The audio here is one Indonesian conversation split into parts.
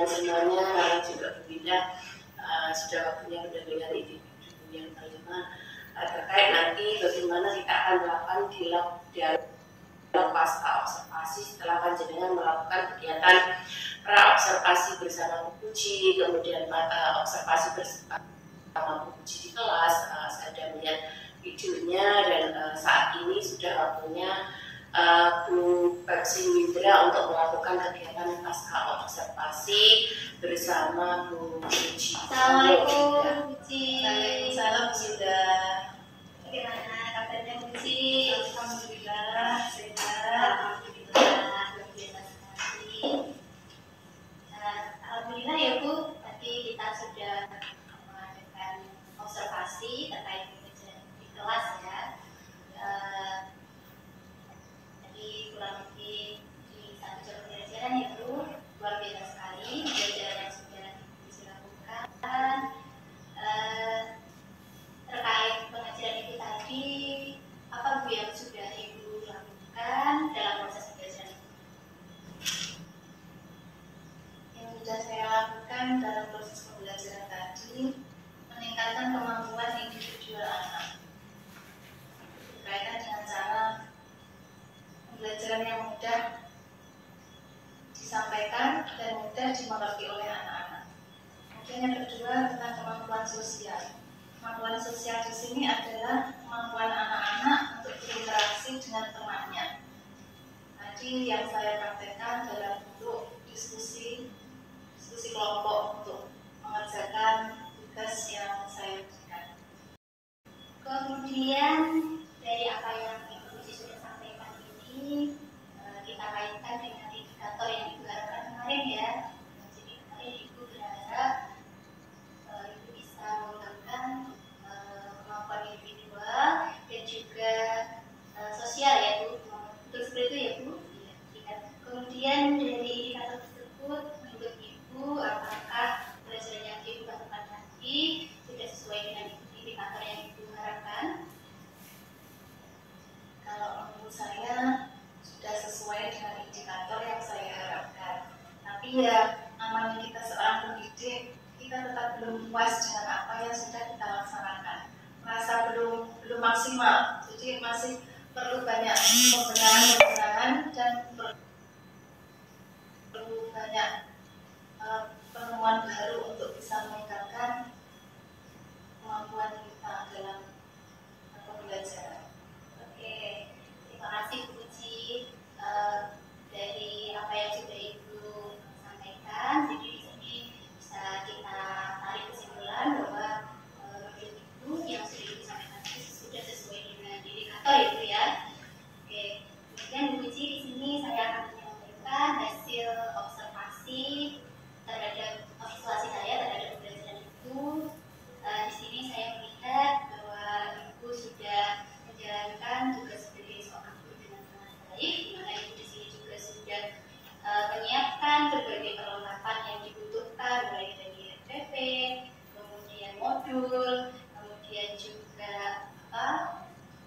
semuanya juga berbeda. Sudah waktunya mendengar ini yang kelima terkait nanti bagaimana kita akan melakukan dialog pasca observasi setelah panjenengan melakukan kegiatan pra-observasi bersama Bu Puji, kemudian observasi bersama Bu Puji di kelas. Saya sudah melihat videonya dan saat ini sudah waktunya Bu Peksi Windra untuk melakukan kegiatan pasca observasi bersama Bu Puji. Assalamualaikum Bu Puji. Waalaikumsalam Bunda. Bagaimana kabarnya Bu Puji? Alhamdulillah sehat. Alhamdulillah luar biasa sekali. Alhamdulillah ya Bu, tadi kita sudah mengadakan observasi terkait di kelas ya. Jadi kurang lebih di 1 jam pembelajaran ya Bu, luar biasa sekali pembelajaran yang sudah dilakukan. Terkait pengajaran itu tadi, apa Bu yang sudah Ibu lakukan dalam proses pembelajaran itu? Yang sudah saya lakukan dalam proses pembelajaran tadi, meningkatkan kemampuan individual anak berkaitan dengan cara pembelajaran yang mudah disampaikan dan mudah dimengerti oleh anak-anak. Kemudian yang kedua tentang kemampuan sosial. Kemampuan sosial di sini adalah kemampuan anak-anak untuk berinteraksi dengan temannya. Tadi yang saya praktekkan dalam bentuk diskusi kelompok untuk mengerjakan tugas yang saya berikan. Kemudian dari apa yang Ibu Puji sudah sampaikan ini, kita kaitkan dengan indikator yang Ibu harapkan kemarin ya. Jadi kemarin Ibu berharap Ibu bisa mengembangkan kemampuan individual dan juga sosial ya Bu. Betul seperti itu ya Bu. Kemudian dari indikator tersebut menurut Ibu apakah pelajaran yang Ibu lakukan tadi sudah sesuai dengan indikator yang Ibu harapkan? Kalau menurut saya sudah sesuai dengan indikator yang saya harapkan. Tapi ya namanya kita seorang pendidik, kita tetap belum puas dengan apa yang sudah kita laksanakan. Merasa belum maksimal. Jadi masih perlu banyak pembenahan dan perlu banyak penemuan baru untuk bisa meningkatkan kemampuan kita dalam pembelajaran. Oke, terima kasih Bu Puji dari apa yang sudah Ibu sampaikan. Jadi di sini bisa kita tarik kesimpulan bahwa menurut Ibu yang sudah Ibu sampaikan itu sudah sesuai dengan indikator itu ya. Oke, kemudian Bu Puji di sini saya akan menyampaikan hasil observasi terhadap visualisasi saya terhadap pembelajaran itu. Di sini saya melihat bahwa Ibu sudah menjalankan tugas sebagai seorang guru dengan sangat baik, di mana Ibu di sini juga sudah menyiapkan berbagai perlengkapan yang dibutuhkan mulai dari RPP, kemudian modul, kemudian juga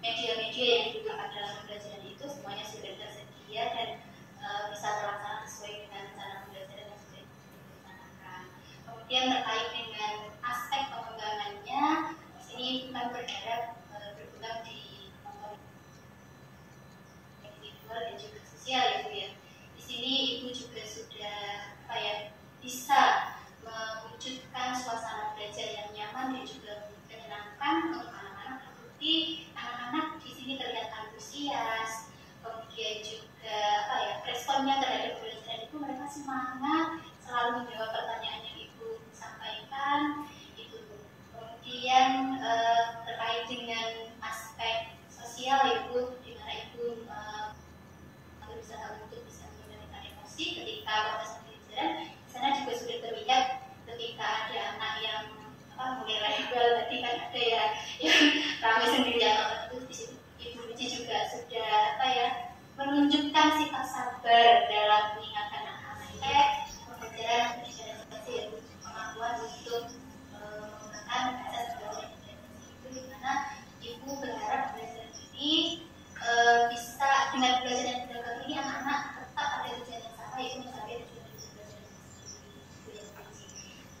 media-media yang digunakan dalam pembelajaran itu semuanya sudah tersedia dan bisa terlaksana sesuai dengan rencana pembelajaran yang sudah dilaksanakan. Kemudian terkait dengan aspek pengembangannya, di sini bukan berharap berkembang di komponen individual dan juga sosial ya Bu ya. Di sini Ibu juga sudah bisa mewujudkan suasana belajar yang nyaman dan juga menyenangkan untuk anak-anak. Terbukti anak-anak di sini terlihat antusias, kemudian juga responnya terhadap pembelajaran itu mereka semangat selalu menjawab pertanyaan yang Ibu sampaikan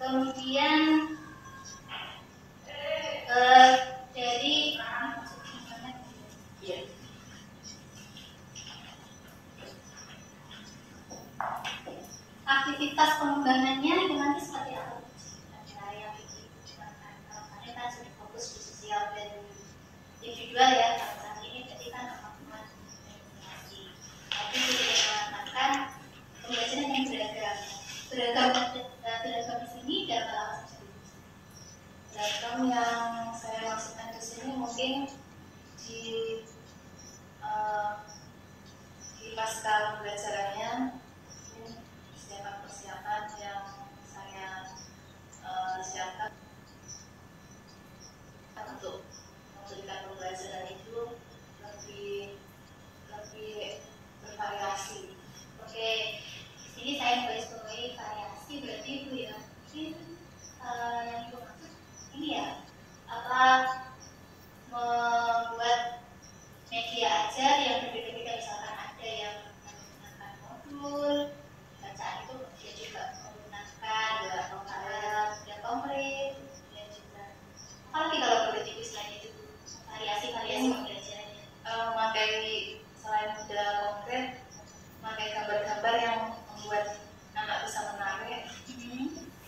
Kemudian dari Iya. aktivitas pengembangannya itu nanti seperti apa? Ada yang digunakan kemarin kan sudah fokus di sosial dan individual ya. Kalau saat ini jadi kan kemampuan komunikasi. Tapi kita mengatakan pembelajaran yang beragam di sini dalam apa saja? Beragam yang saya maksudkan di sini mungkin di pasca pembelajarannya persiapan yang saya siapkan untuk memberikan pembelajaran itu lebih bervariasi. Oke, di sini saya garis-bawahi variasi berarti itu ya mungkin yang ibu maksud ini ya apa membuat media ajar yang berbeda-beda, misalkan ada yang menggunakan modul bacaan itu dia juga menggunakan dan konkret dan juga apalagi kalau berbeda selain itu variasi pembelajarannya Memakai selain model konkret, memakai gambar-gambar yang membuat anak bisa menarik,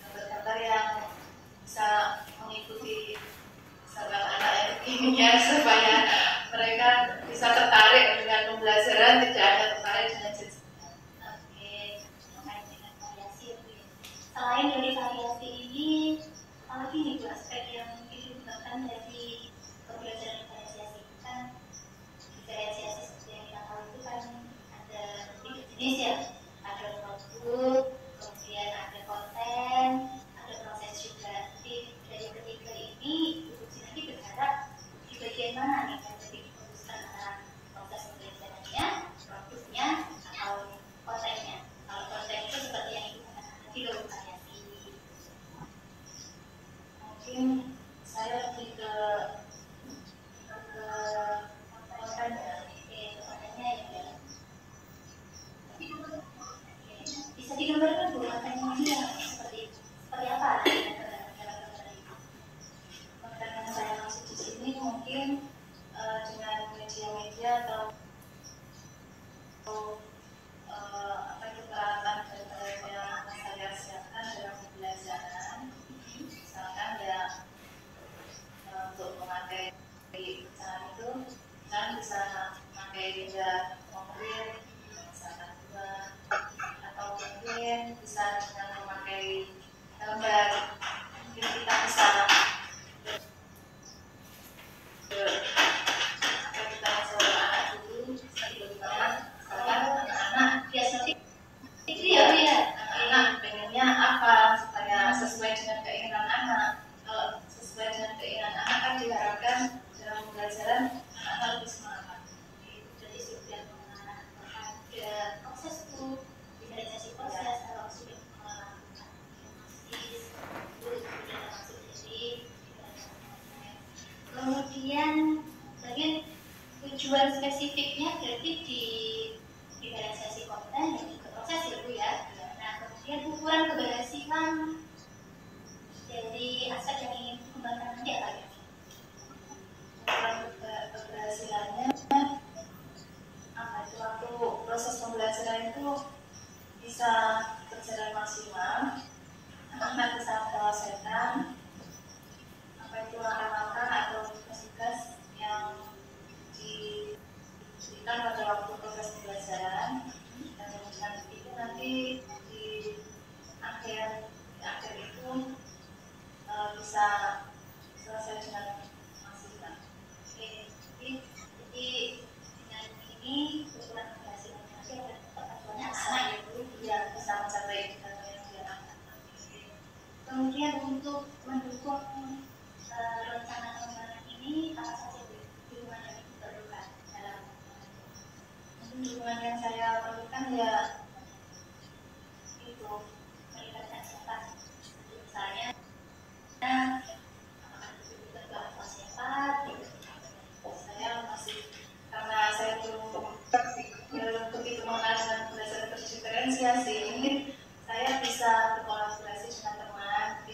gambar-gambar yang bisa mengikuti sama anak yang kekinian supaya mereka bisa tertarik dengan pembelajaran, tidak hanya tertarik dengan jenisnya. Oke, terkait dengan variasi itu ya. Selain dari variasi ini, apalagi nih Bu aspek yang mungkin digunakan dari pembelajaran diferensiasi itu kan diferensiasi seperti yang kita tahu itu kan ada tiga jenis ya, ada produk, kemudian ada konten, ada proses juga. Jadi dari ketiga ini, Bu nanti berharap di bagian mana nih yang jadi difokuskan antara proses pembelajarannya, produknya, atau kontennya. Kalau konten itu seperti yang Ibu katakan tadi loh, variasi. Mungkin saya lebih ke konten ya. Oke, kontennya ya. Bisa digambarkan Bu kontennya ini seperti apa? Konten yang saya maksud di sini mungkin dengan media-media atau apa itu peralatan yang saya siapkan dalam pembelajaran. Misalkan ya untuk memakai pecahan itu kan bisa memakai benda konkret, misalkan dua, atau mungkin bisa dengan memakai gambar. Mungkin kita bisa kita masuk anak dulu bagaimana misalkan anak-anak Biasanya itu ya Bu ya. anak pengennya apa supaya sesuai dengan keinginan anak. Kalau sesuai dengan keinginan anak kan diharapkan dalam pembelajaran anak lebih semangat. Jadi sudah ada proses itu diferensiasi proses kalau sudah melakukan analisis itu sudah masuk jadi kemudian bagian tujuan spesifiknya berarti di diferensiasi konten dan juga proses ya Bu ya. Nah kemudian ukuran keberhasilan dari aspek yang ingin dikembangkan nanti apa ya? Ukuran keberhasilannya apa itu waktu proses pembelajaran itu bisa berjalan maksimal, anak bisa menyelesaikan apa itu langkah-langkah atau tugas-tugas yang diberikan pada waktu proses pembelajaran, dan dengan itu nanti di akhir itu bisa selesai dengan maksimal. Oke, jadi dengan ini ukuran keberhasilan nanti akan banyak anak ya Bu. Ya, bisa mencapai indikator yang diharapkan. Kemudian untuk mendukung rencana pengembangan ini apa saja Bu dukungan yang diperlukan dalam Dukungan yang saya perlukan ya itu melibatkan siapa? Misalnya apakah dibutuhkan bahasa siapa? saya masih karena saya belum begitu mengenal dengan belajar berdiferensiasi, mungkin saya bisa berkolaborasi dengan teman di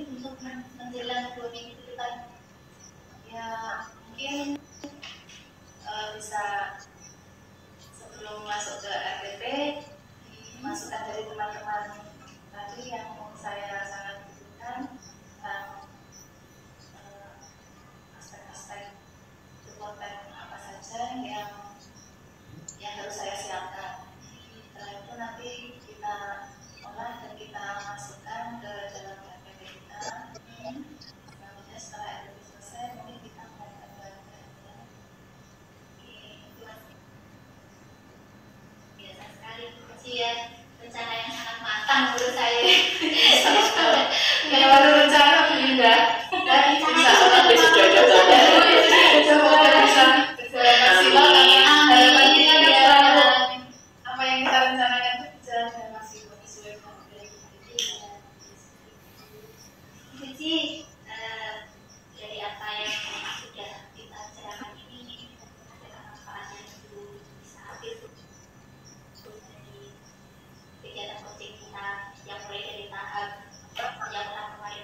ini untuk menjelang 2 minggu ke depan? Ya mungkin bisa sebelum masuk ke RPP, masukan dari teman-teman tadi yang saya sangat butuhkan tentang aspek-aspek kebutuhan apa saja yang harus saya siapkan. Setelah itu nanti kita olah dan kita masukkan ke dalam RPP kita. Selanjutnya setelah RPP selesai, mungkin kita melakukan bahan-bahan. Biasa sekali sih ya, rencana yang sangat matang menurut saya. Yang baru rencana Bunda. Dan rencana Tapi sudah ada gambaran. Semoga bisa berjalan maksimal karena harapan kita kan Amin. selalu apa yang kita rencanakan itu berjalan dengan maksimal sesuai dengan Jadi dari apa yang sudah kita bicarakan ini ada manfaat yang bisa ambil dari kegiatan coaching kita yang mulai dari tahap yang kemarin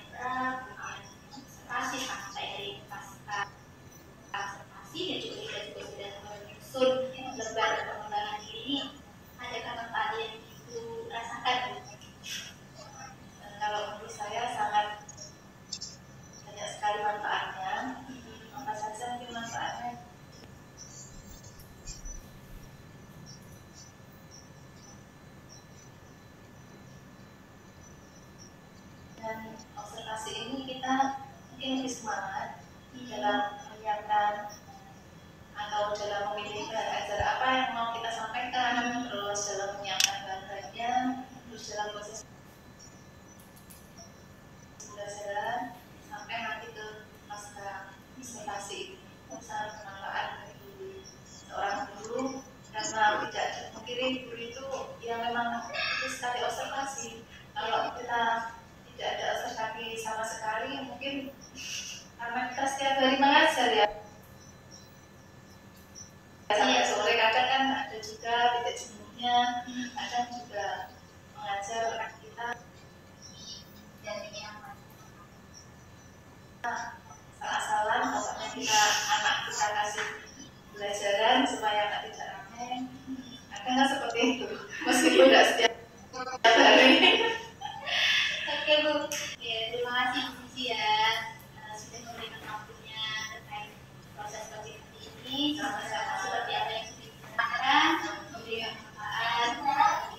kemudian observasi sampai dari pasca observasi dan juga kita juga sudah menyusun lembar pengembangan diri ini. Adakah manfaat yang Ibu rasakan? kalau menurut saya sangat banyak sekali manfaatnya. Apa saja mungkin manfaatnya? Dan observasi ini kita mungkin lebih semangat dalam menyiapkan atau dalam memilih bahan ajar apa yang mau kita sampaikan, terus dalam menyiapkan bahan-bahannya, terus dalam proses pembelajaran sampai nanti ke pasca observasi. Sangat bermanfaat bagi seorang guru karena tidak mungkin guru itu yang memang itu sekali observasi. Kalau kita tidak ada observasi sama sekali, mungkin karena kita setiap hari mengajar ya. Sampai sore kadang kan ada juga titik jenuhnya, kadang juga mengajar kita Dan ini aman. salah-salah, pokoknya kita anak kita kasih pelajaran supaya anak tidak aneh. Kadang seperti itu, meskipun tidak setiap hari. Oke Bu, ya, terima kasih Bu Cici ya sudah memberikan waktunya terkait proses coaching ini. Sama-sama seperti apa yang sudah dibicarakan, memberikan manfaat.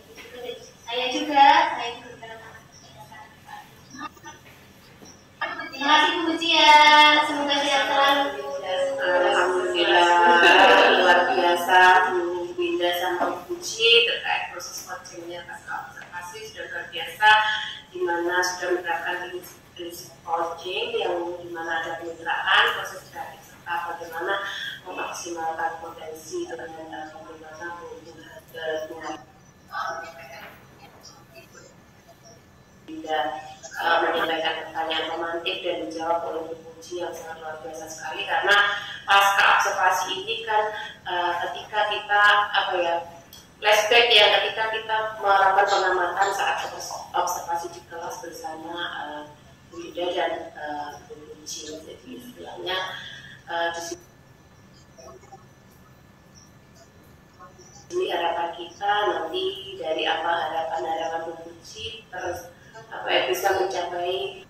Saya juga berharap mendapatkan manfaat. Terima kasih Bu Cici ya, semoga sehat selalu. Alhamdulillah luar biasa Bu Binda sama Bu Puji terkait proses coachingnya pasca observasi sudah luar biasa, di mana sudah menerapkan prinsip coaching yang di mana ada kemitraan, proses kreatif serta bagaimana memaksimalkan potensi dengan bagaimana Binda menyampaikan pertanyaan romantik dan dijawab oleh Bu Puji yang sangat luar biasa sekali, karena pasca observasi ini kan ketika kita flashback ya, ketika kita melakukan pengamatan saat observasi di kelas bersama Bu Ida dan Bu Puji. Jadi istilahnya di sini harapan kita nanti dari apa harapan Bu Puji terus bisa mencapai